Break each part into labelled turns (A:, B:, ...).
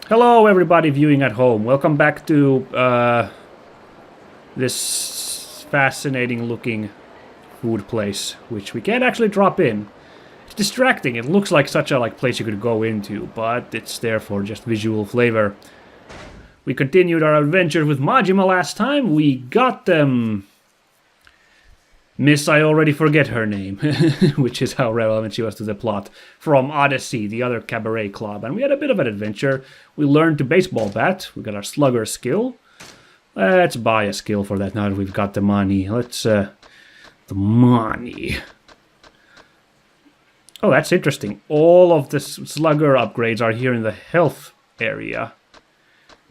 A: Hello everybody viewing at home. Welcome back to this fascinating looking food place, which we can't actually drop in. It's distracting. It looks like such a place you could go into, but it's there for just visual flavor. We continued our adventure with Majima last time. We got them... Miss, I already forget her name, which is how relevant she was to the plot, from Odyssey, the other cabaret club. And we had a bit of an adventure. We learned to baseball bat. We got our slugger skill. Let's buy a skill for that now that we've got the money. The money. Oh, that's interesting. All of the slugger upgrades are here in the health area.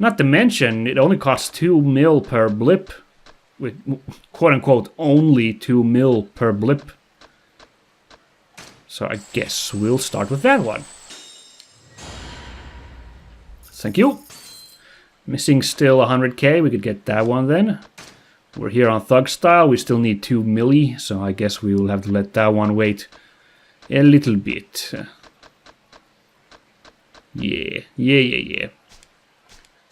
A: Not to mention, it only costs 2 mil per blip. With quote-unquote only 2 mil per blip. So I guess we'll start with that one. Thank you. Missing still 100k, we could get that one then. We're here on Thug Style, we still need 2 milli, so I guess we will have to let that one wait a little bit. Yeah.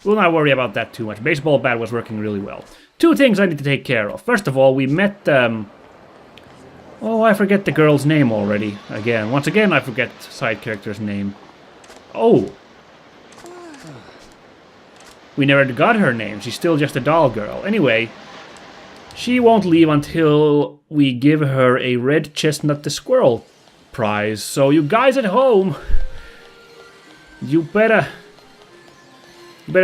A: We'll not worry about that too much. Baseball bat was working really well. 2 things I need to take care of. First of all, we met... Oh, I forget the girl's name already. Once again, I forget side character's name. Oh. We never got her name. She's still just a doll girl. Anyway, she won't leave until we give her a red chestnut the squirrel prize. So you guys at home, you better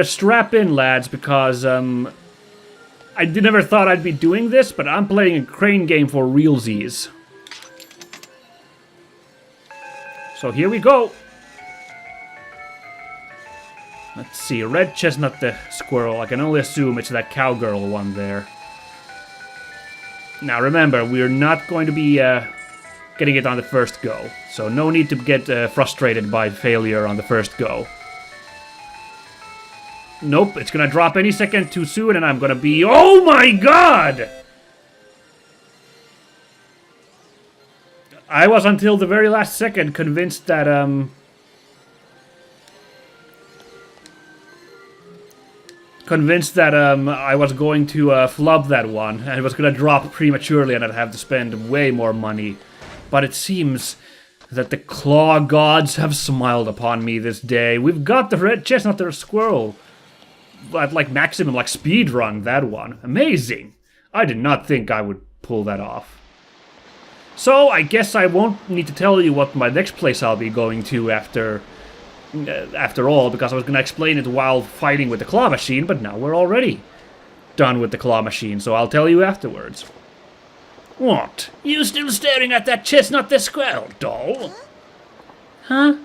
A: strap in, lads, because I never thought I'd be doing this, but I'm playing a crane game for realsies. So here we go. Let's see, red chestnut the squirrel. I can only assume it's that cowgirl one there. Now remember, we're not going to be getting it on the first go. So no need to get frustrated by failure on the first go. Nope, it's gonna drop any second too soon and I'm gonna be... Oh my god! I was until the very last second convinced that, I was going to flub that one and it was gonna drop prematurely and I'd have to spend way more money. But it seems that the claw gods have smiled upon me this day. We've got the red chestnut the squirrel. At maximum speed run that one. Amazing. I did not think I would pull that off. So I guess I won't need to tell you what my next place I'll be going to after all, because I was going to explain it while fighting with the claw machine, but now we're already done with the claw machine, so I'll tell you afterwards. What? You still staring at that chestnut the squirrel doll?
B: Huh?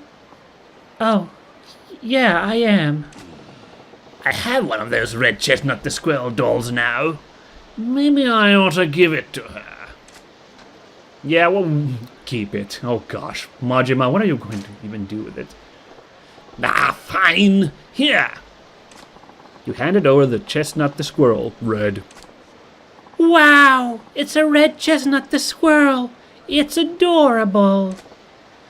B: Oh, yeah, I am.
A: I have one of those red chestnut the squirrel dolls now. Maybe I ought to give it to her. Yeah, well, keep it. Oh gosh, Majima, what are you going to even do with it? Ah, fine. Here. You handed over the chestnut the squirrel, red.
B: Wow, it's a red chestnut the squirrel. It's adorable.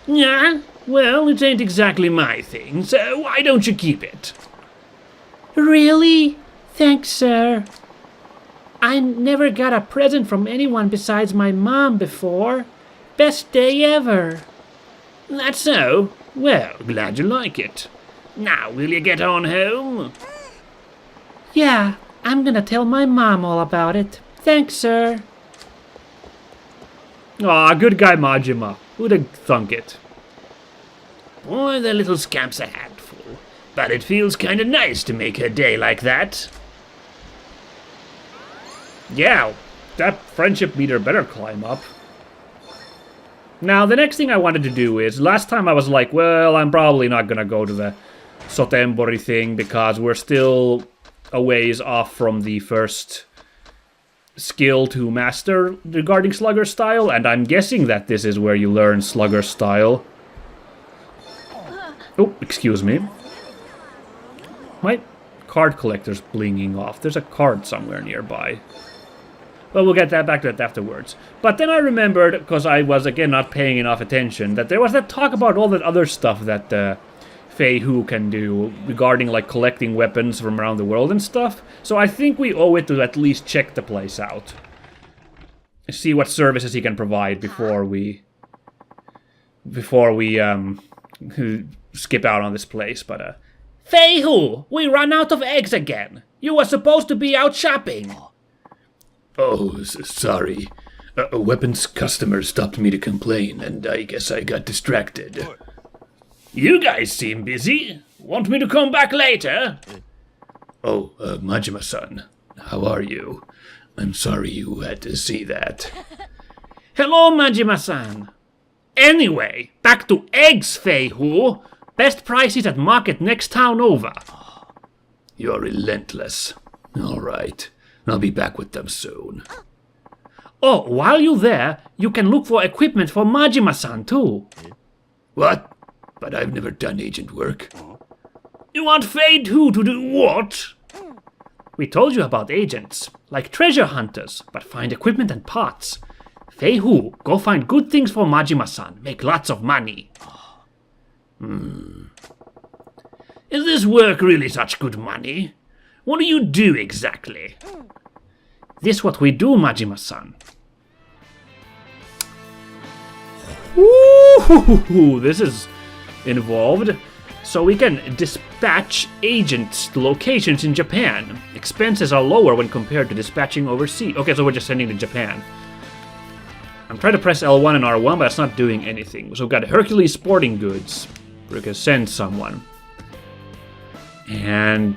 A: Yeah, well, it ain't exactly my thing, so why don't you keep it?
B: Really? Thanks, sir. I never got a present from anyone besides my mom before. Best day ever.
A: That's so? Well, glad you like it. Now, will you get on home?
B: Yeah, I'm gonna tell my mom all about it. Thanks, sir.
A: Aw, good guy Majima. Who'd have thunk it? Boy, the little scamp's a handful. But it feels kinda nice to make her day like that. Yeah, that friendship meter better climb up. Now, the next thing I wanted to do is, last time I was like, well, I'm probably not gonna go to the Sotembori thing because we're still a ways off from the first skill to master regarding Slugger Style, and I'm guessing that this is where you learn Slugger Style. Oh, excuse me. My card collector's blinging off. There's a card somewhere nearby. Well, we'll get back to that afterwards. But then I remembered, because I was, again, not paying enough attention, that there was that talk about all that other stuff that Fei Hu can do regarding like collecting weapons from around the world and stuff. So I think we owe it to at least check the place out. See what services he can provide before we skip out on this place, but
B: Fei Hu, we ran out of eggs again. You were supposed to be out shopping.
C: Oh, sorry. A weapons customer stopped me to complain, and I guess I got distracted.
A: You guys seem busy. Want me to come back later?
C: Oh, Majima-san, how are you? I'm sorry you had to see that.
B: Hello, Majima-san. Anyway, back to eggs, Fei Hu. Best prices at market next town over.
C: You're relentless. All right, I'll be back with them soon.
B: Oh, while you're there, you can look for equipment for Majima-san too.
C: What? But I've never done agent work.
A: You want Fei Hu to do what?
B: We told you about agents, like treasure hunters, but find equipment and parts. Fei Hu, go find good things for Majima-san, make lots of money.
A: Is this work really such good money? What do you do exactly?
B: This what we do, Majima-san.
A: Ooh, this is involved. So we can dispatch agents to locations in Japan. Expenses are lower when compared to dispatching overseas. Okay, so we're just sending to Japan. I'm trying to press L1 and R1, but it's not doing anything. So we've got Hercules Sporting Goods. We can send someone. And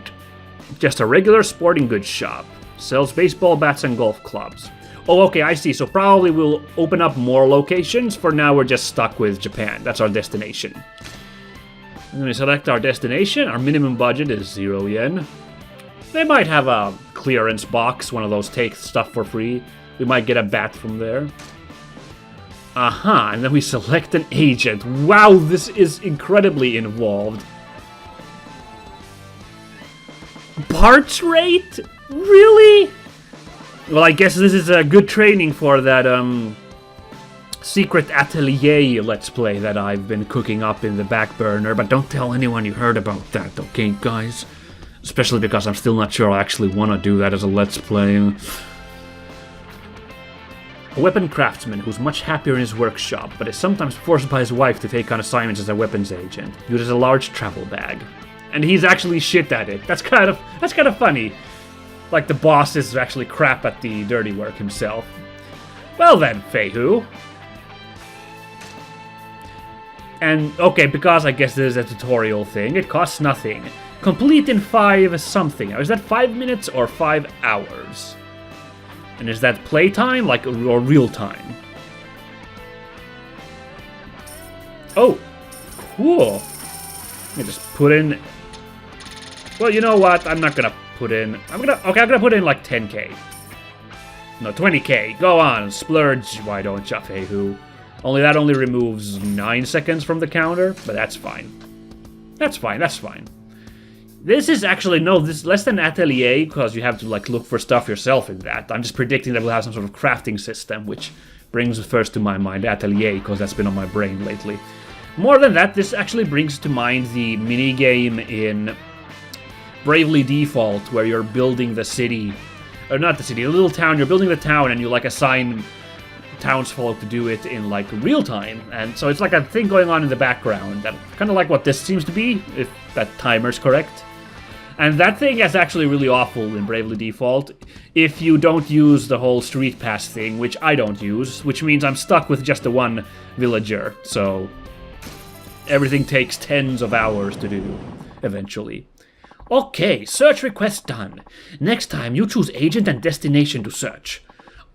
A: just a regular sporting goods shop. Sells baseball bats and golf clubs. Oh, okay, I see. So probably we'll open up more locations. For now, we're just stuck with Japan. That's our destination. And when we select our destination, our minimum budget is 0 yen. They might have a clearance box, one of those take stuff for free. We might get a bat from there. Aha, and then we select an agent. Wow, this is incredibly involved. Parts rate? Really? Well, I guess this is a good training for that, secret atelier Let's Play that I've been cooking up in the back burner, but don't tell anyone you heard about that, okay, guys? Especially because I'm still not sure I actually want to do that as a Let's Play. A weapon craftsman who's much happier in his workshop, but is sometimes forced by his wife to take on assignments as a weapons agent. Uses a large travel bag. And he's actually shit at it. That's kind of funny. Like the boss is actually crap at the dirty work himself. Well then, Fei Hu. And, okay, because I guess this is a tutorial thing, it costs nothing. Complete in 5 something. Now, is that 5 minutes or 5 hours? And is that playtime, like, or real time? Oh, cool. Let me just put in... Well, you know what? I'm not gonna put in... I'm gonna put in, like, 10k. No, 20k. Go on, splurge, why don't ya, Fei Hu? Only that only removes 9 seconds from the counter, but that's fine. That's fine, that's fine. This is actually, no, this is less than Atelier, because you have to, like, look for stuff yourself in that. I'm just predicting that we'll have some sort of crafting system, which brings first to my mind Atelier, because that's been on my brain lately. More than that, this actually brings to mind the minigame in Bravely Default, where you're building the city, or not the city, a little town, you're building the town, and you, like, assign townsfolk to do it in, like, real time. And so it's like a thing going on in the background, that kind of like what this seems to be, if that timer's correct. And that thing is actually really awful in Bravely Default if you don't use the whole street pass thing, which I don't use, which means I'm stuck with just the one villager, so everything takes tens of hours to do, eventually. Okay, search request done. Next time you choose agent and destination to search.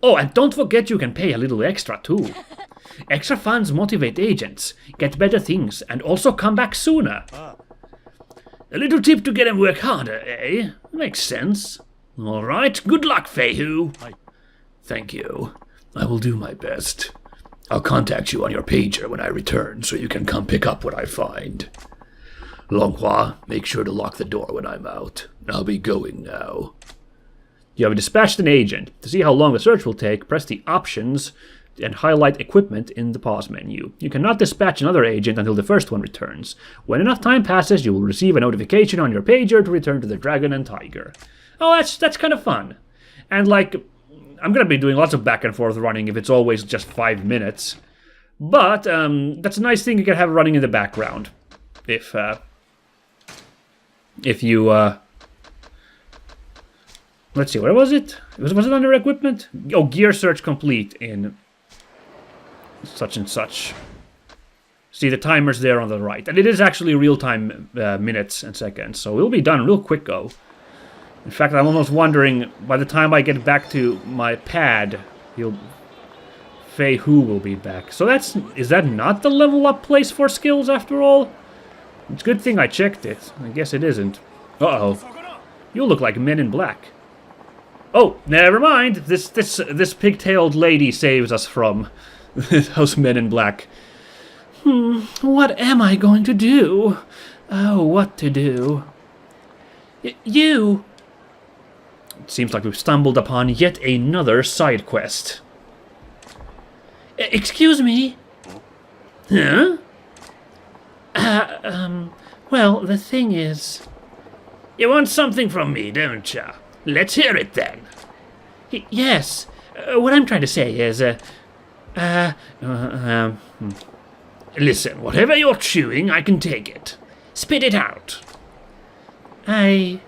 A: Oh, and don't forget you can pay a little extra too. Extra funds motivate agents, get better things, and also come back sooner. A little tip to get them work harder, eh? Makes sense. Alright, good luck, Fei Hu.
C: Thank you. I will do my best. I'll contact you on your pager when I return so you can come pick up what I find. Longhua, make sure to lock the door when I'm out. I'll be going now.
A: You have dispatched an agent. To see how long the search will take, press the options and highlight equipment in the pause menu. You cannot dispatch another agent until the first one returns. When enough time passes, you will receive a notification on your pager to return to the Dragon and Tiger. Oh, that's kind of fun. And like, I'm gonna be doing lots of back and forth running if it's always just 5 minutes. But that's a nice thing you can have running in the background. If you let's see, where was it? Was it under equipment? Oh, gear search complete in such and such. See, the timer's there on the right. And it is actually real-time minutes and seconds, so it'll be done real quick, though. In fact, I'm almost wondering, by the time I get back to my pad, Fei Hu will be back. So is that not the level up place for skills, after all? It's a good thing I checked it. I guess it isn't. Uh-oh. You look like Men in Black. Oh, never mind. This pigtailed lady saves us from those Men in Black. What am I going to do? Oh, what to do? You! It seems like we've stumbled upon yet another side quest. Excuse me? Huh? Well, the thing is... You want something from me, don't ya? Let's hear it, then. Yes. What I'm trying to say is, Listen, whatever you're chewing, I can take it. Spit it out. I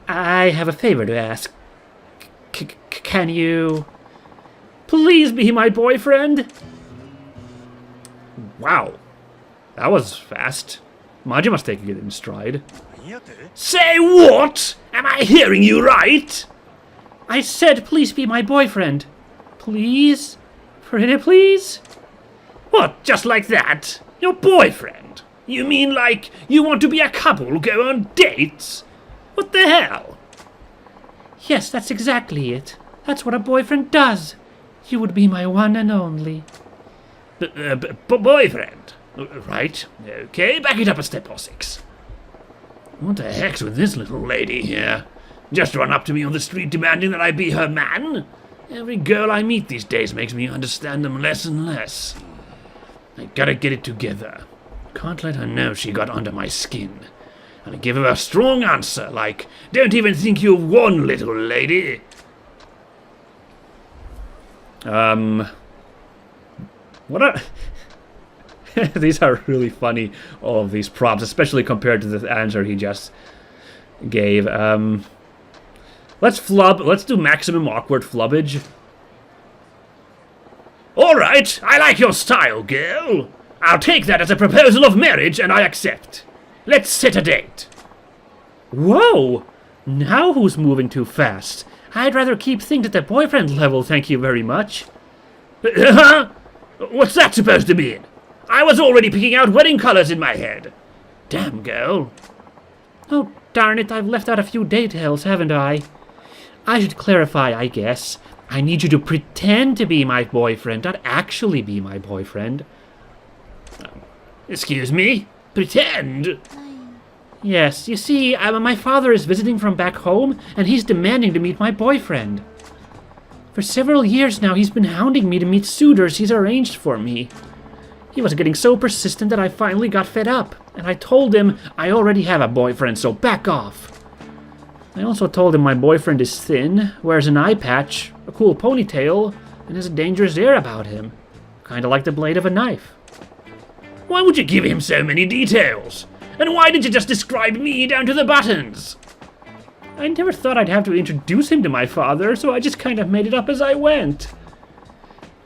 A: have a favor to ask. Can you... please be my boyfriend? Wow. That was fast. Majima's taking it in stride. Say what? Am I hearing you right? I said please be my boyfriend. Please? Pretty please? What, just like that? Your boyfriend? You mean like you want to be a couple, go on dates? What the hell? Yes, that's exactly it. That's what a boyfriend does. You would be my one and only. Boyfriend? Right. Okay, back it up a step or 6. What the heck's with this little lady here? Just run up to me on the street demanding that I be her man? Every girl I meet these days makes me understand them less and less. I gotta get it together. Can't let her know she got under my skin. And I give her a strong answer, like, don't even think you've won, little lady. What are... These are really funny, all of these props, especially compared to the answer he just gave. Let's do maximum awkward flubbage. Alright, I like your style, girl. I'll take that as a proposal of marriage, and I accept. Let's set a date. Whoa! Now who's moving too fast? I'd rather keep things at the boyfriend level, thank you very much. What's that supposed to mean? I was already picking out wedding colors in my head. Damn, girl. Oh, darn it, I've left out a few details, haven't I? I should clarify, I guess. I need you to pretend to be my boyfriend, not actually be my boyfriend. Excuse me? Pretend? Yes, you see, my father is visiting from back home, and he's demanding to meet my boyfriend. For several years now, he's been hounding me to meet suitors he's arranged for me. He was getting so persistent that I finally got fed up, and I told him I already have a boyfriend, so back off. I also told him my boyfriend is thin, wears an eye patch, a cool ponytail, and has a dangerous air about him. Kinda like the blade of a knife. Why would you give him so many details? And why did you just describe me down to the buttons? I never thought I'd have to introduce him to my father, so I just kind of made it up as I went.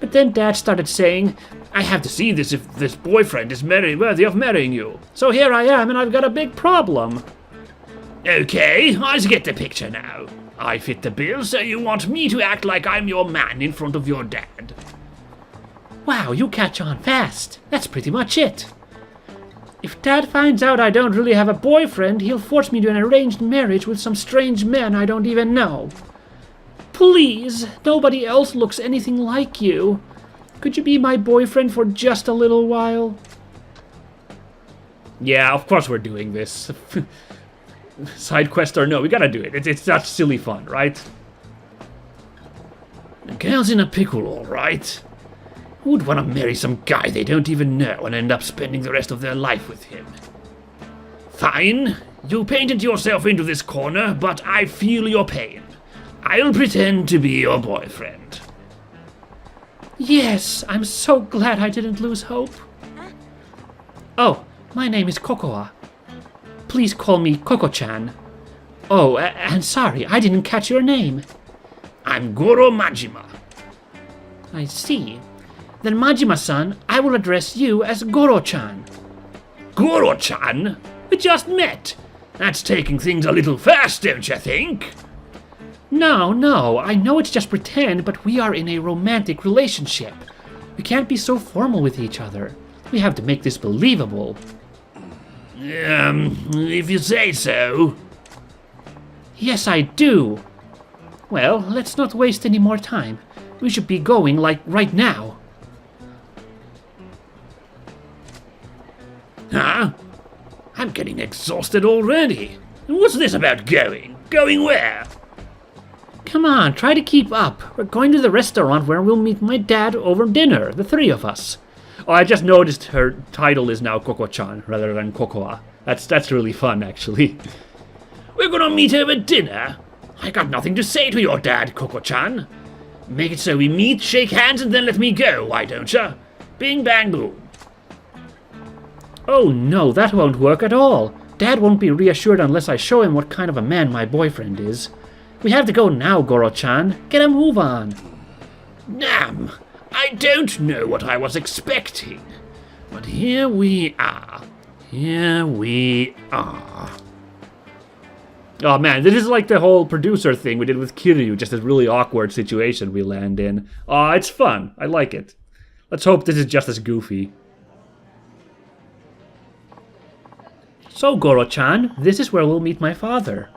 A: But then Dad started saying, I have to see this if this boyfriend is worthy of marrying you. So here I am, and I've got a big problem. Okay, I get the picture now. I fit the bill, so you want me to act like I'm your man in front of your dad. Wow, you catch on fast. That's pretty much it. If Dad finds out I don't really have a boyfriend, he'll force me to an arranged marriage with some strange man I don't even know. Please, nobody else looks anything like you. Could you be my boyfriend for just a little while? Yeah, of course we're doing this. Side quest or no, we gotta do it. It's not silly fun, right? The girl's in a pickle, all right.
B: Who would want to marry some guy they don't even know and end up spending the rest of their life with him? Fine, you painted yourself into this corner, but I feel your pain. I'll pretend to be your boyfriend. Yes, I'm so glad I didn't lose hope. Oh, my name is Kokoa. Please call me Koko-chan. Oh, and sorry, I didn't catch your name. I'm Goro Majima. I see. Then Majima-san, I will address you as Goro-chan. Goro-chan? We just met. That's taking things a little fast, don't you think? No, I know it's just pretend, but we are in a romantic relationship. We can't be so formal with each other. We have to make this believable.
C: If you say so.
B: Yes, I do. Well, let's not waste any more time. We should be going, like, right now.
C: Huh? I'm getting exhausted already. What's this about going? Going where?
B: Come on, try to keep up. We're going to the restaurant where we'll meet my dad over dinner, the three of us.
A: Oh, I just noticed her title is now Koko-chan rather than Kokoa. That's really fun, actually.
C: We're gonna meet over dinner? I got nothing to say to your dad, Koko-chan. Make it so we meet, shake hands, and then let me go, why don't ya? Bing, bang, boom.
B: Oh no, that won't work at all. Dad won't be reassured unless I show him what kind of a man my boyfriend is. We have to go now, Goro-chan. Get a move on.
C: Damn, I don't know what I was expecting. But here we are. Here we are.
A: Oh man, this is like the whole producer thing we did with Kiryu, just a really awkward situation we land in. It's fun. I like it. Let's hope this is just as goofy.
B: So, Goro-chan, this is where we'll meet my father.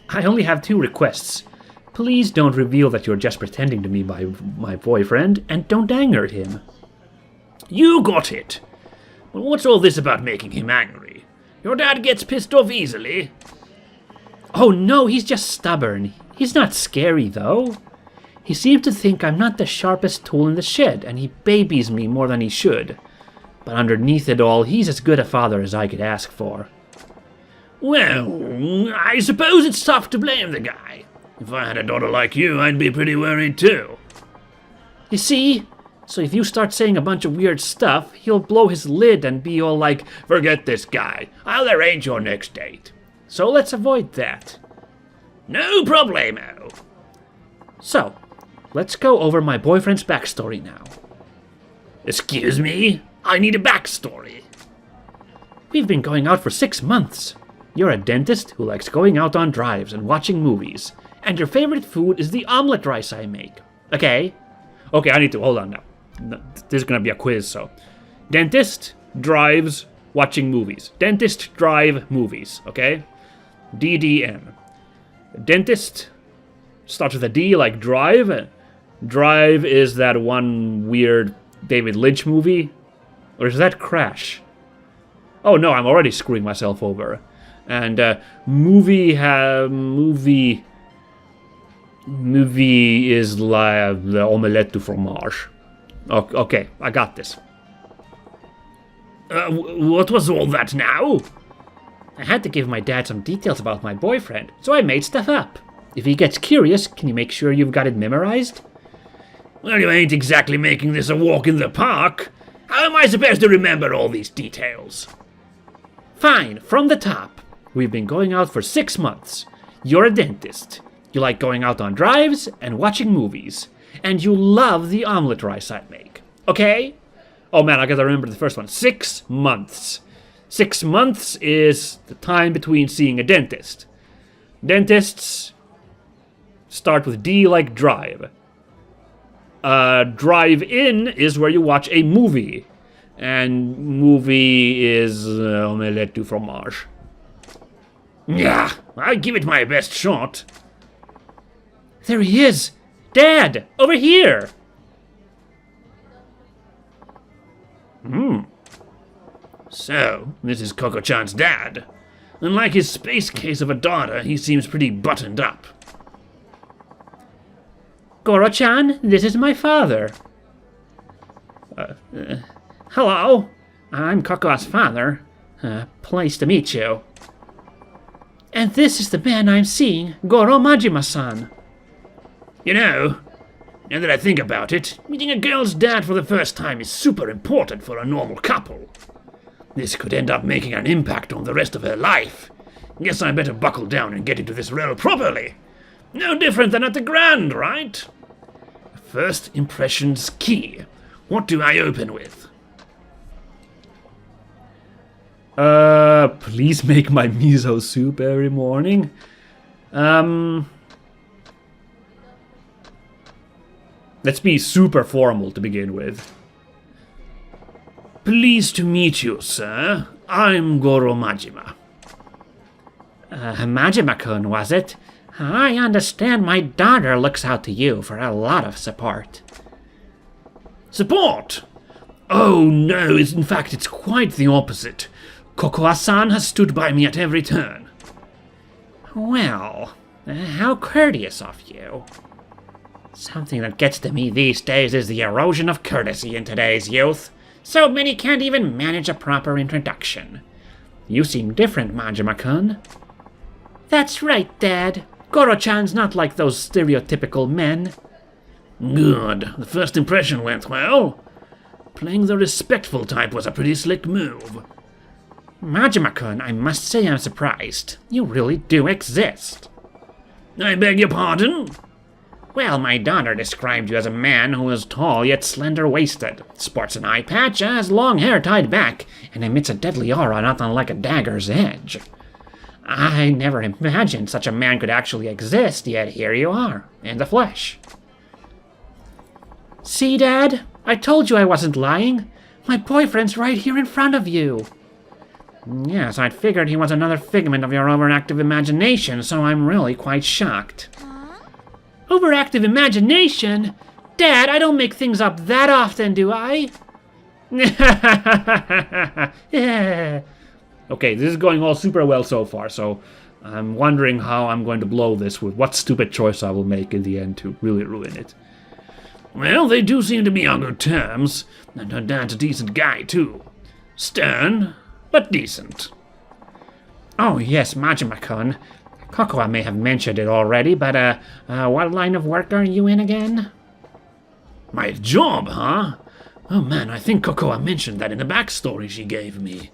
B: I only have 2 requests. Please don't reveal that you're just pretending to be my boyfriend, and don't anger him.
C: You got it. Well, what's all this about making him angry? Your dad gets pissed off easily.
B: Oh no, he's just stubborn. He's not scary, though. He seems to think I'm not the sharpest tool in the shed, and he babies me more than he should. But underneath it all, he's as good a father as I could ask for.
C: Well, I suppose it's tough to blame the guy. If I had a daughter like you, I'd be pretty worried too.
B: You see? So if you start saying a bunch of weird stuff, he'll blow his lid and be all like,
C: forget this guy. I'll arrange your next date.
B: So let's avoid that.
C: No problemo.
B: So, let's go over my boyfriend's backstory now.
C: Excuse me? I need a backstory.
B: We've been going out for 6 months. You're a dentist who likes going out on drives and watching movies. And your favorite food is the omelet rice I make. Okay?
A: Okay, I need to, hold on now. This is gonna be a quiz, so. Dentist, drives, watching movies. Dentist, drive, movies, okay? DDM. Dentist starts with a D like drive. Drive is that one weird David Lynch movie. Or is that Crash? Oh no, I'm already screwing myself over. And movie is like the omelette du fromage. Okay, I got this.
C: What was all that now?
B: I had to give my dad some details about my boyfriend, so I made stuff up. If he gets curious, can you make sure you've got it memorized?
C: Well, you ain't exactly making this a walk in the park. How am I supposed to remember all these details?
B: Fine, from the top. We've been going out for 6 months. You're a dentist. You like going out on drives and watching movies. And you love the omelet rice I make. Okay?
A: Oh man, I gotta remember the first one. 6 months. 6 months is the time between seeing a dentist. Dentists start with D like drive. Drive-in is where you watch a movie. And movie is omelette du fromage.
C: Yeah, I'll give it my best shot.
B: There he is! Dad! Over here!
C: So, this is Koko-chan's dad. Unlike his space case of a daughter, he seems pretty buttoned up.
B: Goro-chan, this is my father. Hello, I'm Kokoa's father. Pleased to meet you. And this is the man I'm seeing, Goro Majima-san.
C: You know, now that I think about it, meeting a girl's dad for the first time is super important for a normal couple. This could end up making an impact on the rest of her life. Guess I better buckle down and get into this role properly. No different than at the Grand, right? First impression's key. What do I open with?
A: Please make my miso soup every morning. Let's be super formal to begin with.
C: Pleased to meet you, sir. I'm Goro Majima.
B: Majima-kun, was it? I understand my daughter looks out to you for a lot of support.
C: Support? Oh no, in fact it's quite the opposite. Kokoa-san has stood by me at every turn.
B: Well, how courteous of you. Something that gets to me these days is the erosion of courtesy in today's youth. So many can't even manage a proper introduction. You seem different, Majima-kun. That's right, Dad. Goro-chan's not like those stereotypical men.
C: Good. The first impression went well. Playing the respectful type was a pretty slick move.
B: Majima-kun, I must say I'm surprised. You really do exist.
C: I beg your pardon?
B: Well, my daughter described you as a man who is tall yet slender-waisted, sports an eye patch, has long hair tied back, and emits a deadly aura not unlike a dagger's edge. I never imagined such a man could actually exist, yet here you are, in the flesh. See, Dad? I told you I wasn't lying. My boyfriend's right here in front of you. Yes, I'd figured he was another figment of your overactive imagination, so I'm really quite shocked. Overactive imagination? Dad, I don't make things up that often, do I?
A: Okay, this is going all super well so far, so I'm wondering how I'm going to blow this with what stupid choice I will make in the end to really ruin it.
C: Well, they do seem to be on good terms, and her dad's a decent guy, too. Stern, but decent.
B: Oh, yes, Majima-kun. Kokoa may have mentioned it already, but, what line of work are you in again?
C: My job, huh? Oh man, I think Kokoa mentioned that in the backstory she gave me.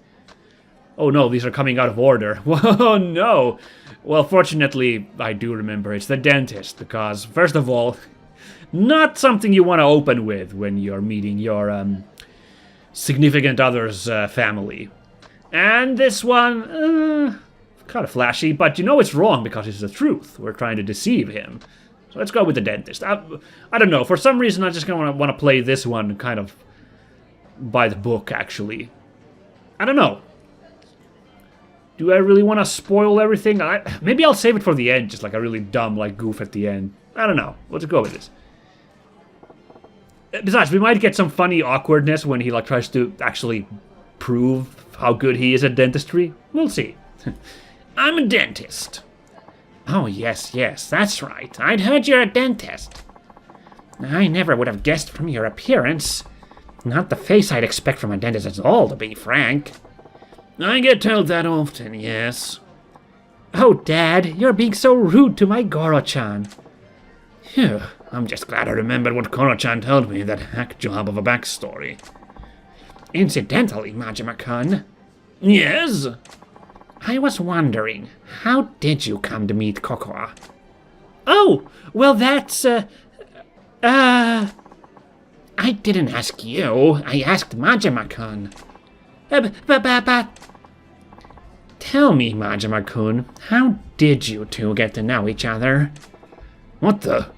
A: Oh no, these are coming out of order. Whoa, no! Well, fortunately, I do remember. It's the dentist, because, first of all, not something you want to open with when you're meeting your, significant other's family. And this one, kind of flashy, but you know it's wrong because it's the truth. We're trying to deceive him. So let's go with the dentist. I don't know, for some reason I'm just going to want to play this one kind of by the book, actually. I don't know. Do I really want to spoil everything? Maybe I'll save it for the end, just like a really dumb goof at the end. I don't know. Let's go with this. Besides, we might get some funny awkwardness when he tries to actually prove how good he is at dentistry. We'll see.
C: I'm a dentist.
B: Oh, yes, that's right. I'd heard you're a dentist. I never would have guessed from your appearance. Not the face I'd expect from a dentist at all, to be frank.
C: I get told that often, yes.
B: Oh, Dad, you're being so rude to my Goro-chan.
C: Phew, I'm just glad I remembered what Goro-chan told me in that hack job of a backstory.
B: Incidentally, Majima-kun.
C: Yes?
B: I was wondering, how did you come to meet Kokoa?
A: Oh, well that's,
B: I didn't ask you, I asked Majima-kun. But... Tell me, Majima-kun, how did you two get to know each other?
C: What the?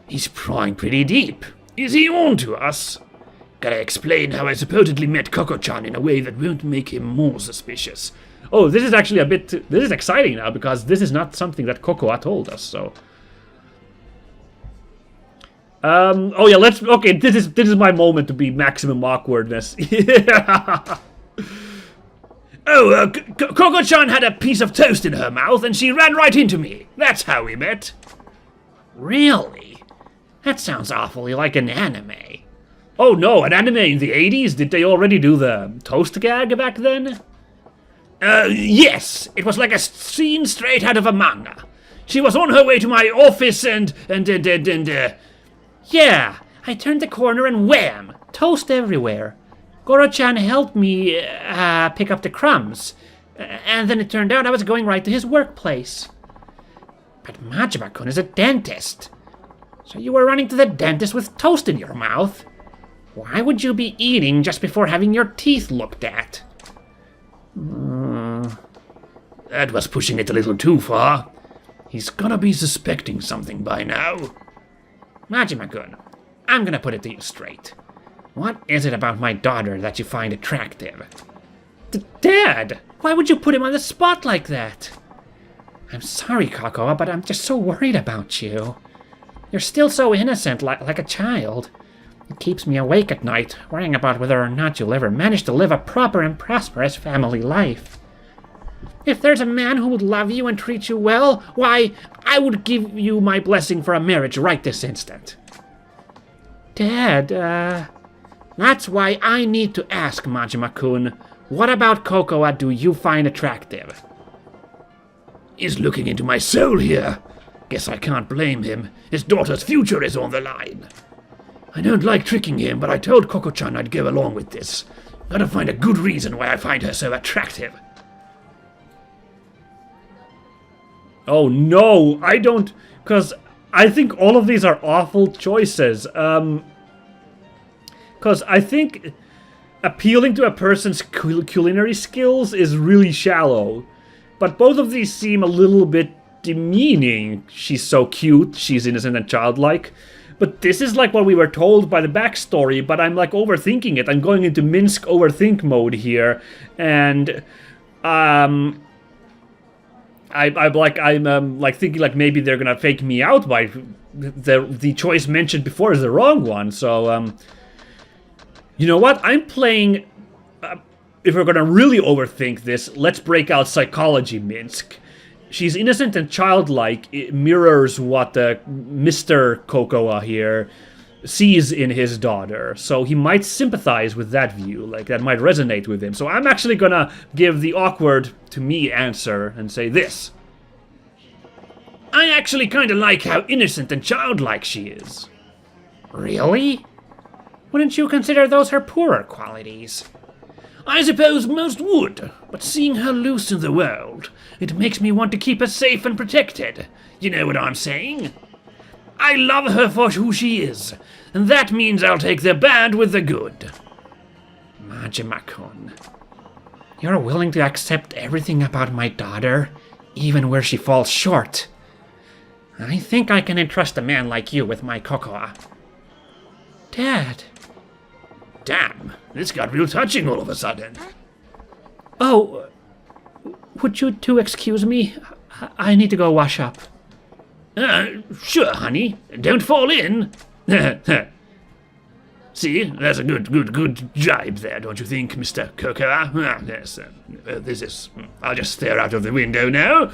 C: He's prying pretty deep. Is he on to us? Gotta explain how I supposedly met Koko-chan in a way that won't make him more suspicious.
A: Oh, this is actually this is exciting now, because this is not something that Kokoa told us, so... oh yeah, okay, this is my moment to be maximum awkwardness. Yeah.
C: Oh, Koko-chan had a piece of toast in her mouth and she ran right into me. That's how we met.
B: Really? That sounds awfully like an anime.
A: Oh no, an anime in the 80s? Did they already do the toast gag back then? Yes, it was like a scene straight out of a manga. She was on her way to my office and.
B: Yeah, I turned the corner and wham! Toast everywhere. Goro-chan helped me pick up the crumbs. And then it turned out I was going right to his workplace. But Majima-kun is a dentist. So you were running to the dentist with toast in your mouth? Why would you be eating just before having your teeth looked at?
C: That was pushing it a little too far. He's gonna be suspecting something by now.
B: Majima-kun, I'm gonna put it to you straight. What is it about my daughter that you find attractive? Dad! Why would you put him on the spot like that? I'm sorry, Cocoa, but I'm just so worried about you. You're still so innocent, like a child. It keeps me awake at night, worrying about whether or not you'll ever manage to live a proper and prosperous family life. If there's a man who would love you and treat you well, why, I would give you my blessing for a marriage right this instant. Dad, that's why I need to ask, Majima-kun, what about Cocoa do you find attractive?
C: He's looking into my soul here. Guess I can't blame him. His daughter's future is on the line. I don't like tricking him, but I told Koko-chan I'd go along with this. Gotta find a good reason why I find her so attractive.
A: Oh no, I don't, because I think all of these are awful choices. Because I think appealing to a person's culinary skills is really shallow. But both of these seem a little bit demeaning. She's so cute, she's innocent and childlike. But this is like what we were told by the backstory, but I'm like overthinking it. I'm going into Minsk overthink mode here. And I'm thinking like maybe they're gonna fake me out by the choice mentioned before is the wrong one. So you know what? I'm playing. If we're gonna really overthink this, let's break out psychology, Minsk. She's innocent and childlike. It mirrors what Mr. Cocoa here sees in his daughter. So he might sympathize with that view, like that might resonate with him. So I'm actually gonna give the awkward to me answer and say this. I actually kinda like how innocent and childlike she is.
B: Really? Wouldn't you consider those her poorer qualities?
C: I suppose most would, but seeing her loose in the world, it makes me want to keep her safe and protected. You know what I'm saying? I love her for who she is, and that means I'll take the bad with the good.
B: Majima-kun, you're willing to accept everything about my daughter, even where she falls short. I think I can entrust a man like you with my Cocoa. Dad.
C: Damn, this got real touching all of a sudden.
B: Oh, would you two excuse me? I need to go wash up.
C: Sure, honey. Don't fall in. See, that's a good jibe there, don't you think, Mr. Cocoa? Yes, this is... I'll just stare out of the window now.